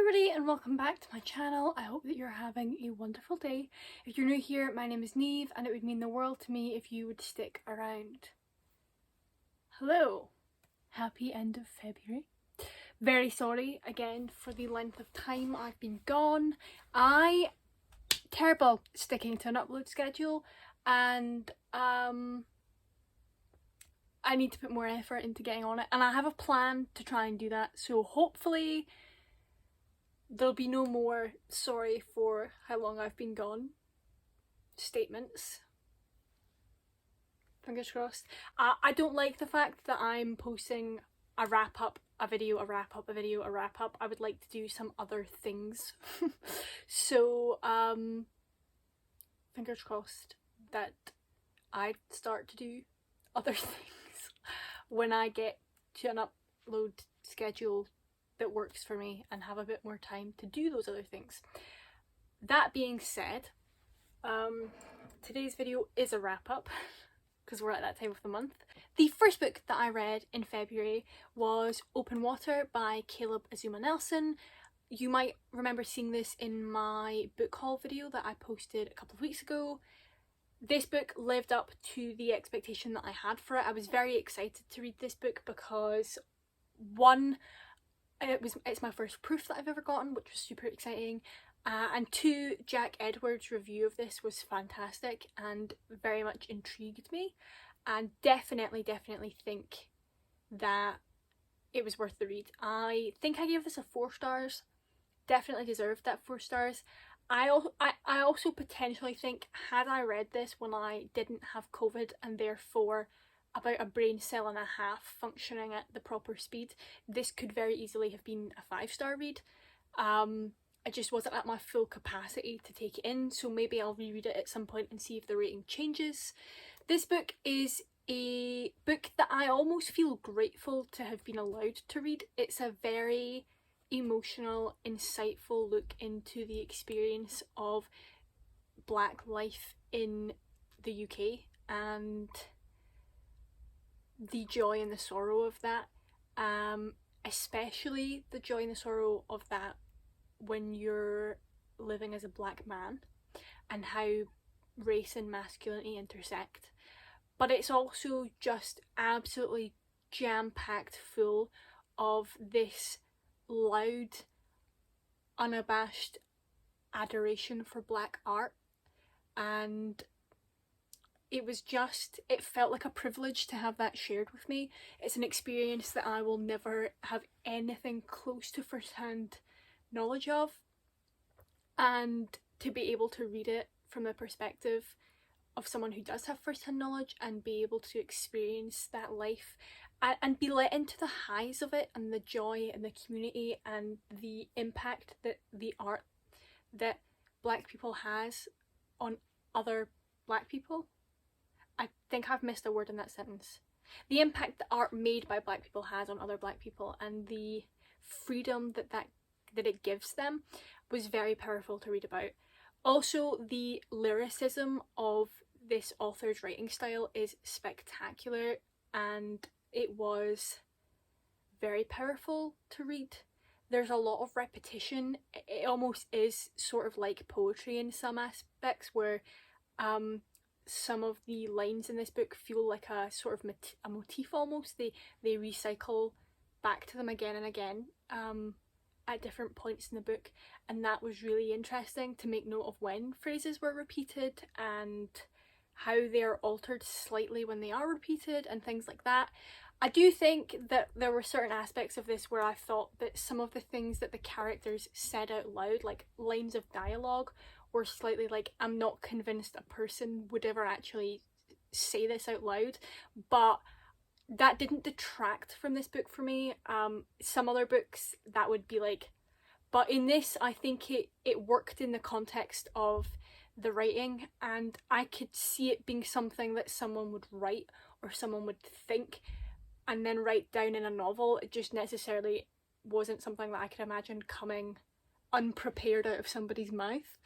everybody and welcome back to my channel. I hope that you're having a wonderful day. If you're new here, my name is Neve and it would mean the world to me if you would stick around. Hello. Happy end of February. Very sorry again for the length of time I've been gone. Terrible sticking to an upload schedule, and I need to put more effort into getting on it, and I have a plan to try and do that, so hopefully there'll be no more sorry for how long I've been gone statements. Fingers crossed. I don't like the fact that I'm posting a wrap up, a video, a wrap up, a video, a wrap up. I would like to do some other things. So fingers crossed that I start to do other things when I get to an upload schedule that works for me and have a bit more time to do those other things. That being said, today's video is a wrap up because we're at that time of the month. The first book that I read in February was Open Water by Caleb Azuma Nelson. You might remember seeing this in my book haul video that I posted a couple of weeks ago. This book lived up to the expectation that I had for it. I was very excited to read this book because one, it's my first proof that I've ever gotten, which was super exciting, and two, Jack Edwards' review of this was fantastic and very much intrigued me, and definitely think that it was worth the read. I think I gave this a 4 stars. Definitely deserved that 4 stars. I also potentially think, had I read this when I didn't have COVID and therefore about a brain cell and a half functioning at the proper speed, this could very easily have been a 5-star read. I just wasn't at my full capacity to take it in, so maybe I'll reread it at some point and see if the rating changes. This book is a book that I almost feel grateful to have been allowed to read. It's a very emotional, insightful look into the experience of Black life in the UK and the joy and the sorrow of that, especially the joy and the sorrow of that when you're living as a Black man and how race and masculinity intersect. But it's also just absolutely jam-packed full of this loud, unabashed adoration for Black art, and it felt like a privilege to have that shared with me. It's an experience that I will never have anything close to first-hand knowledge of, and to be able to read it from the perspective of someone who does have first-hand knowledge and be able to experience that life and be let into the highs of it and the joy and the community and the impact that the art that Black people has on other Black people. I think I've missed a word in that sentence. The impact that art made by Black people has on other Black people and the freedom that it gives them was very powerful to read about. Also, the lyricism of this author's writing style is spectacular, and it was very powerful to read. There's a lot of repetition. It almost is sort of like poetry in some aspects, where some of the lines in this book feel like a sort of a motif almost. They recycle back to them again and again at different points in the book, and that was really interesting to make note of when phrases were repeated and how they are altered slightly when they are repeated and things like that. I do think that there were certain aspects of this where I thought that some of the things that the characters said out loud, like lines of dialogue, were slightly like, I'm not convinced a person would ever actually say this out loud, but that didn't detract from this book for me. Some other books that would be like, but in this I think it worked in the context of the writing, and I could see it being something that someone would write or someone would think and then write down in a novel. It just necessarily wasn't something that I could imagine coming unprepared out of somebody's mouth.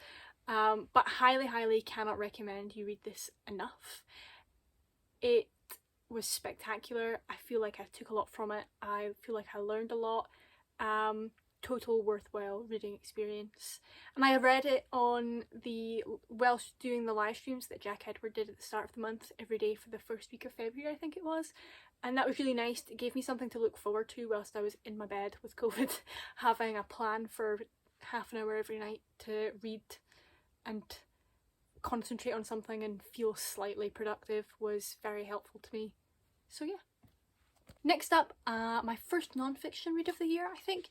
But highly cannot recommend you read this enough. It was spectacular. I feel like I took a lot from it. I feel like I learned a lot. total worthwhile reading experience. And I read it on the, whilst doing the live streams that Jack Edward did at the start of the month every day for the first week of February, I think it was. And that was really nice. It gave me something to look forward to whilst I was in my bed with COVID. Having a plan for half an hour every night to read and concentrate on something and feel slightly productive was very helpful to me. So yeah. Next up, my first non-fiction read of the year, I think,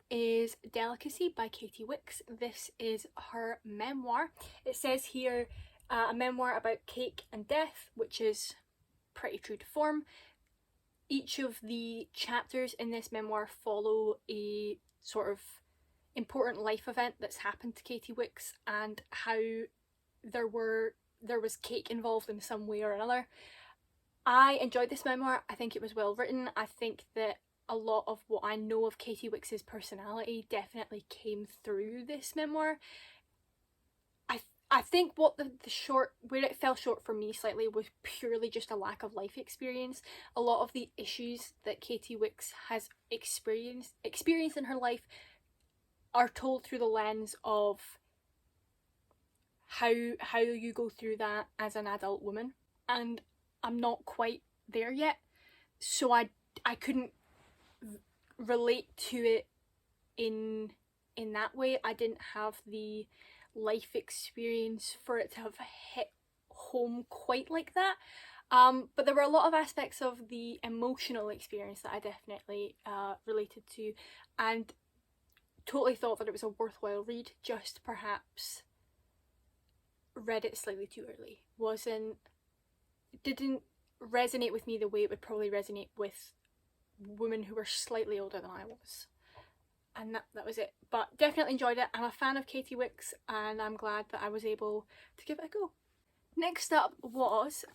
is Delicacy by Katie Wicks. This is her memoir. It says here a memoir about cake and death, which is pretty true to form. Each of the chapters in this memoir follow a sort of important life event that's happened to Katie Wicks and how there was cake involved in some way or another. I enjoyed this memoir. I think it was well written. I think that a lot of what I know of Katie Wicks's personality definitely came through this memoir. I think what where it fell short for me slightly was purely just a lack of life experience. A lot of the issues that Katie Wicks has experienced in her life are told through the lens of how you go through that as an adult woman, and I'm not quite there yet, so I couldn't relate to it in that way. I didn't have the life experience for it to have hit home quite like that, but there were a lot of aspects of the emotional experience that I definitely related to, and totally thought that it was a worthwhile read. Just perhaps read it slightly too early. Didn't resonate with me the way it would probably resonate with women who were slightly older than I was. And that was it. But definitely enjoyed it. I'm a fan of Katie Wicks and I'm glad that I was able to give it a go. Next up was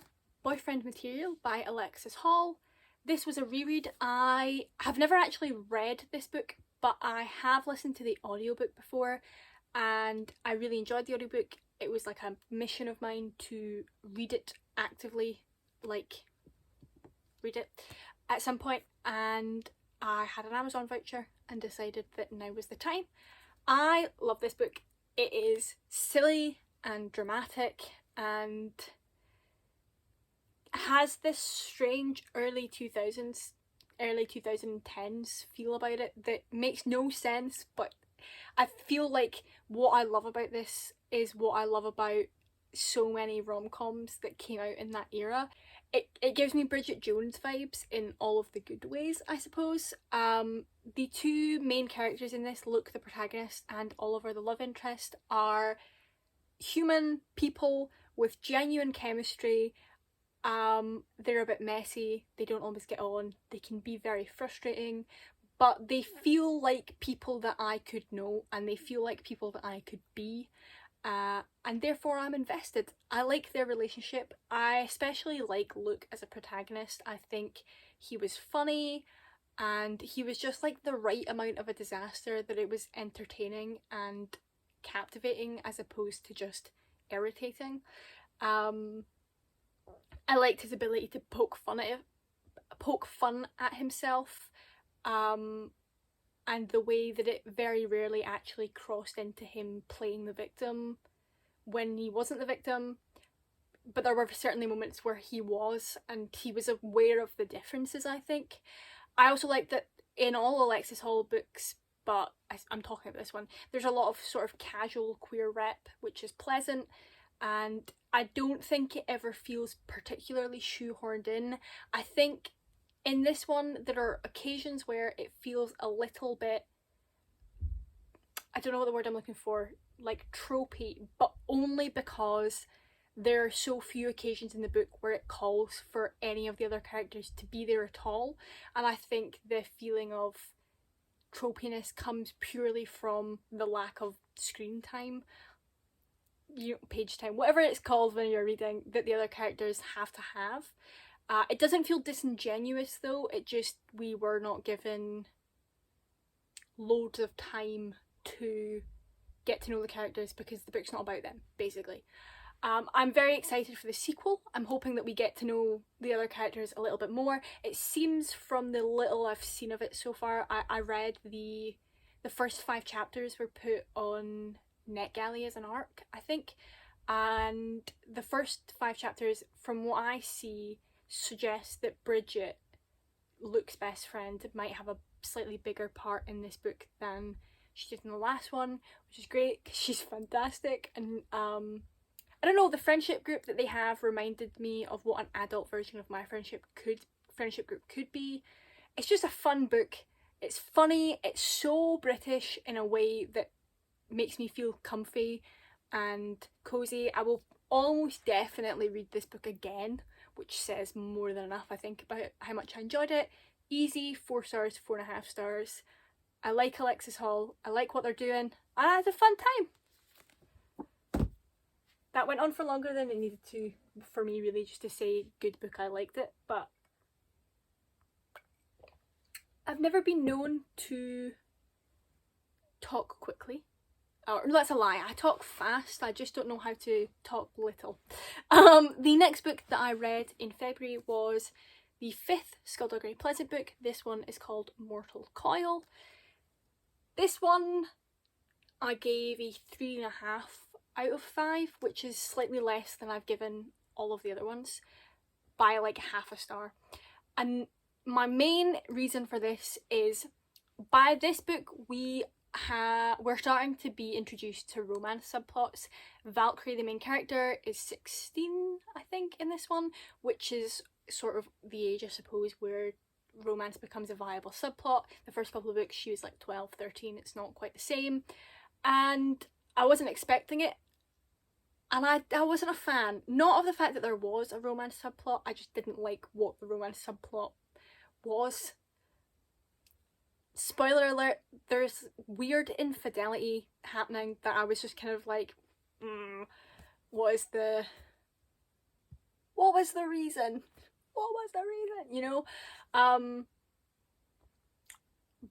Boyfriend Material by Alexis Hall. This was a reread. I have never actually read this book, but I have listened to the audiobook before and I really enjoyed the audiobook. It was like a mission of mine to read it actively, read it at some point, and I had an Amazon voucher and decided that now was the time. I love this book. It is silly and dramatic and has this strange early 2010s feel about it that makes no sense, but I feel like what I love about this is what I love about so many rom-coms that came out in that era. It gives me Bridget Jones vibes in all of the good ways, I suppose. The two main characters in this, Luke the protagonist and Oliver the love interest, are human people with genuine chemistry. They're a bit messy, they don't always get on, they can be very frustrating, but they feel like people that I could know and they feel like people that I could be. And therefore I'm invested. I like their relationship. I especially like Luke as a protagonist. I think he was funny and he was just like the right amount of a disaster that it was entertaining and captivating as opposed to just irritating. I liked his ability to poke fun at himself, and the way that it very rarely actually crossed into him playing the victim when he wasn't the victim, but there were certainly moments where he was, and he was aware of the differences, I think. I also like that in all Alexis Hall books, but I'm talking about this one, there's a lot of sort of casual queer rep, which is pleasant, and I don't think it ever feels particularly shoehorned in. I think in this one, there are occasions where it feels a little bit, I don't know what the word I'm looking for, like tropey, but only because there are so few occasions in the book where it calls for any of the other characters to be there at all. And I think the feeling of tropiness comes purely from the lack of screen time, page time, whatever it's called when you're reading, that the other characters have to have. It doesn't feel disingenuous though, it just, we were not given loads of time to get to know the characters because the book's not about them, basically. I'm very excited for the sequel. I'm hoping that we get to know the other characters a little bit more. It seems from the little I've seen of it so far, I read the The first 5 chapters were put on NetGalley as an arc, I think, and the first 5 chapters, from what I see, suggest that Bridget, Luke's best friend, might have a slightly bigger part in this book than she did in the last one, which is great because she's fantastic. And I don't know, the friendship group that they have reminded me of what an adult version of my friendship group could be. It's just a fun book. It's funny. It's so British in a way that makes me feel comfy and cozy. I will almost definitely read this book again, which says more than enough, I think, about how much I enjoyed it. Easy, 4 stars, 4.5 stars. I like Alexis Hall. I like what they're doing. And I had a fun time. That went on for longer than it needed to for me, really, just to say good book, I liked it. But I've never been known to talk quickly. Or that's a lie, I talk fast, I just don't know how to talk little. The next book that I read in February was the 5th Skullduggery Pleasant book. This one is called Mortal Coil. This one I gave a 3.5 out of 5, which is slightly less than I've given all of the other ones, by like half a star. And my main reason for this is, by this book we're starting to be introduced to romance subplots. Valkyrie, the main character, is 16, I think, in this one, which is sort of the age, I suppose, where romance becomes a viable subplot. The first couple of books she was like 12, 13, it's not quite the same. And I wasn't expecting it. And I wasn't a fan, not of the fact that there was a romance subplot, I just didn't like what the romance subplot was. Spoiler alert, there's weird infidelity happening that I was just kind of like, what was the reason? What was the reason, you know?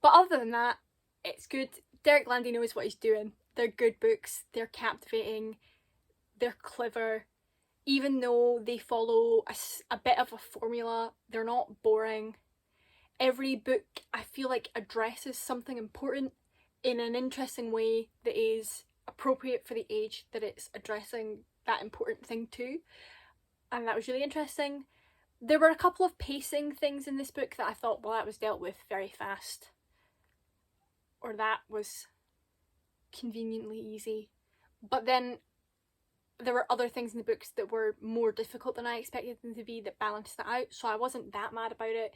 But other than that, it's good. Derek Landy knows what he's doing. They're good books, they're captivating, they're clever. Even though they follow a bit of a formula, they're not boring. Every book, I feel like, addresses something important in an interesting way that is appropriate for the age that it's addressing that important thing to. And that was really interesting. There were a couple of pacing things in this book that I thought, well, that was dealt with very fast. Or that was conveniently easy. But then there were other things in the books that were more difficult than I expected them to be that balanced that out. So I wasn't that mad about it.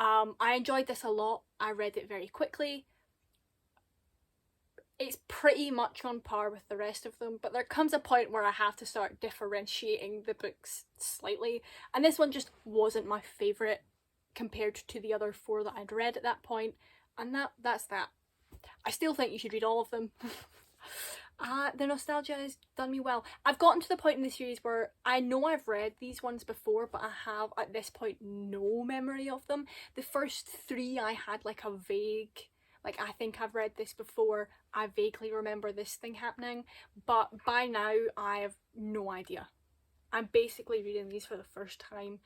I enjoyed this a lot. I read it very quickly. It's pretty much on par with the rest of them, but there comes a point where I have to start differentiating the books slightly, and this one just wasn't my favourite compared to the other 4 that I'd read at that point, and that's that. I still think you should read all of them. The nostalgia has done me well. I've gotten to the point in the series where I know I've read these ones before, but I have at this point no memory of them. The first 3 I had like a vague, like, I think I've read this before, I vaguely remember this thing happening, but by now I have no idea. I'm basically reading these for the first time,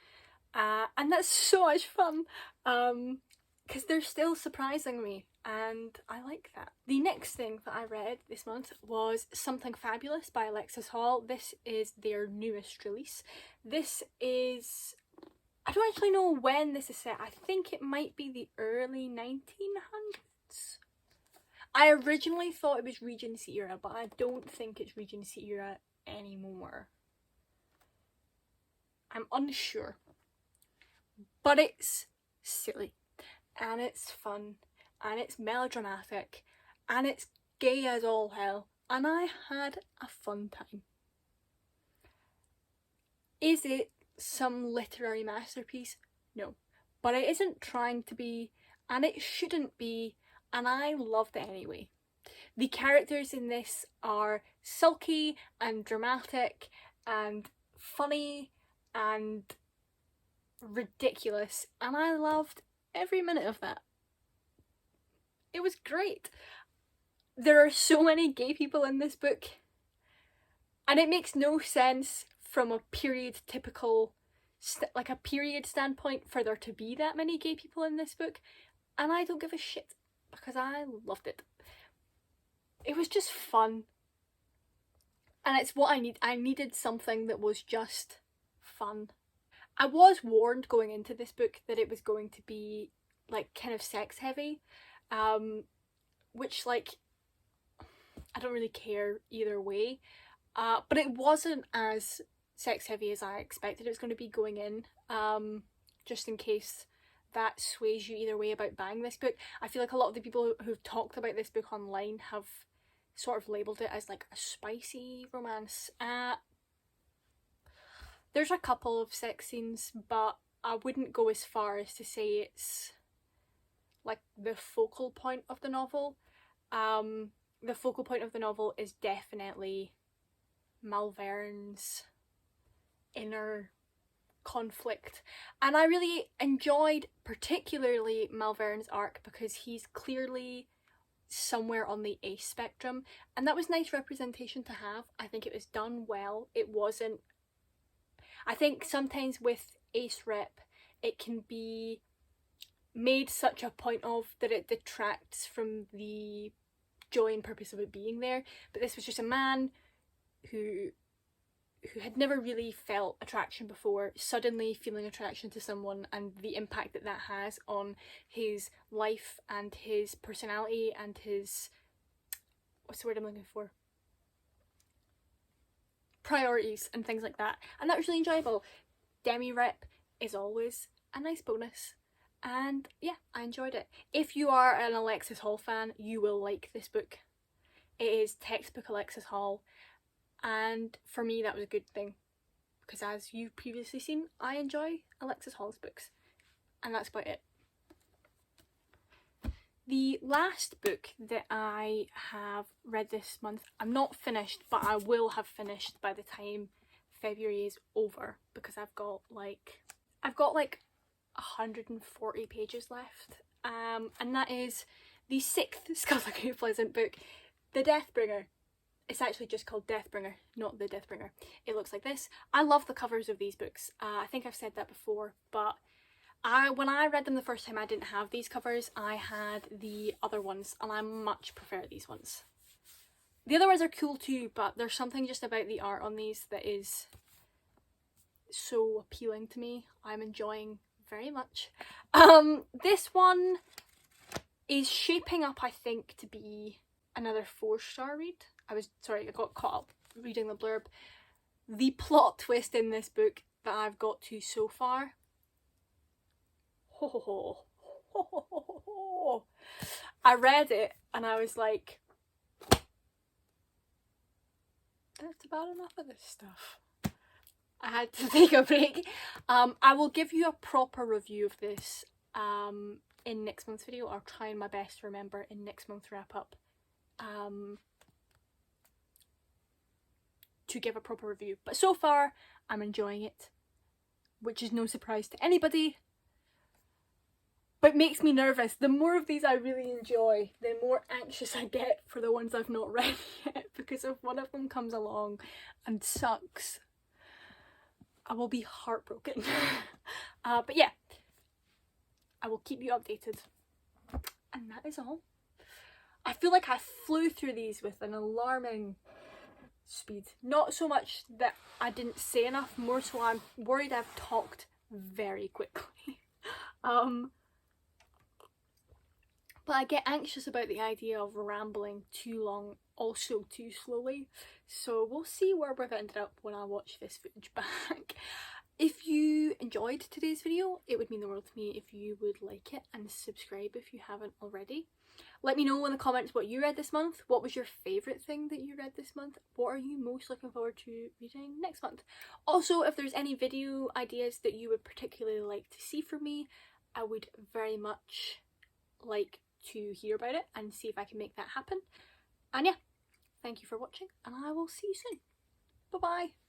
and that's so much fun, because they're still surprising me, and I like that. The next thing that I read this month was Something Fabulous by Alexis Hall. This is their newest release. This is, I don't actually know when this is set. I think it might be the early 1900s. I originally thought it was Regency era, but I don't think it's Regency era anymore. I'm unsure. But it's silly, and it's fun, and it's melodramatic, and it's gay as all hell, and I had a fun time. Is it some literary masterpiece? No. But it isn't trying to be, and it shouldn't be, and I loved it anyway. The characters in this are sulky and dramatic and funny and ridiculous, and I loved every minute of that. It was great. There are so many gay people in this book, and it makes no sense from a period typical, like a period standpoint, for there to be that many gay people in this book, and I don't give a shit because I loved it. it was just fun. And it's what I need. I needed something that was just fun. I was warned going into this book that it was going to be like kind of sex heavy, which like I don't really care either way, but it wasn't as sex heavy as I expected it was going to be going in, just in case that sways you either way about buying this book. I feel like a lot of the people who've talked about this book online have sort of labelled it as like a spicy romance. There's a couple of sex scenes, but I wouldn't go as far as to say it's like the focal point of the novel. The focal point of the novel is definitely Malverne's inner conflict, and I really enjoyed particularly Malverne's arc because he's clearly somewhere on the ace spectrum, and that was nice representation to have. I think it was done well. It wasn't, I think sometimes with ace rep it can be made such a point of that it detracts from the joy and purpose of it being there, but this was just a man who had never really felt attraction before, suddenly feeling attraction to someone, and the impact that that has on his life and his personality and his, what's the word I'm looking for? Priorities and things like that. And that was really enjoyable. Demi rep is always a nice bonus. And yeah, I enjoyed it. If you are an Alexis Hall fan, you will like this book. It is textbook Alexis Hall. And for me, that was a good thing. Because as you've previously seen, I enjoy Alexis Hall's books. And that's about it. The last book that I have read this month, I'm not finished, but I will have finished by the time February is over. Because I've got like 140 pages left, and that is the 6th Skullduggery Pleasant book, The Deathbringer. It's actually just called Deathbringer, not The Deathbringer. It looks like this. I love the covers of these books. I think I've said that before, but when I read them the first time I didn't have these covers. I had the other ones, and I much prefer these ones. The other ones are cool too, but there's something just about the art on these that is so appealing to me. I'm enjoying very much. This one is shaping up, I think, to be another 4-star read. I got caught up reading the blurb. The plot twist in this book that I've got to so far. I read it and I was like, that's about enough of this stuff. I had to take a break. I will give you a proper review of this in next month's video. I'll try my best to remember in next month's wrap up to give a proper review. But so far, I'm enjoying it, which is no surprise to anybody. But makes me nervous. The more of these I really enjoy, the more anxious I get for the ones I've not read yet, because if one of them comes along and sucks, I will be heartbroken. But yeah, I will keep you updated. And that is all. I feel like I flew through these with an alarming speed. Not so much that I didn't say enough, more so I'm worried I've talked very quickly. But I get anxious about the idea of rambling too long, also too slowly. So we'll see where we've ended up when I watch this footage back. If you enjoyed today's video, it would mean the world to me if you would like it and subscribe if you haven't already. Let me know in the comments what you read this month. What was your favourite thing that you read this month? What are you most looking forward to reading next month? Also, if there's any video ideas that you would particularly like to see from me, I would very much like to hear about it and see if I can make that happen. And yeah, thank you for watching, and I will see you soon. Bye bye.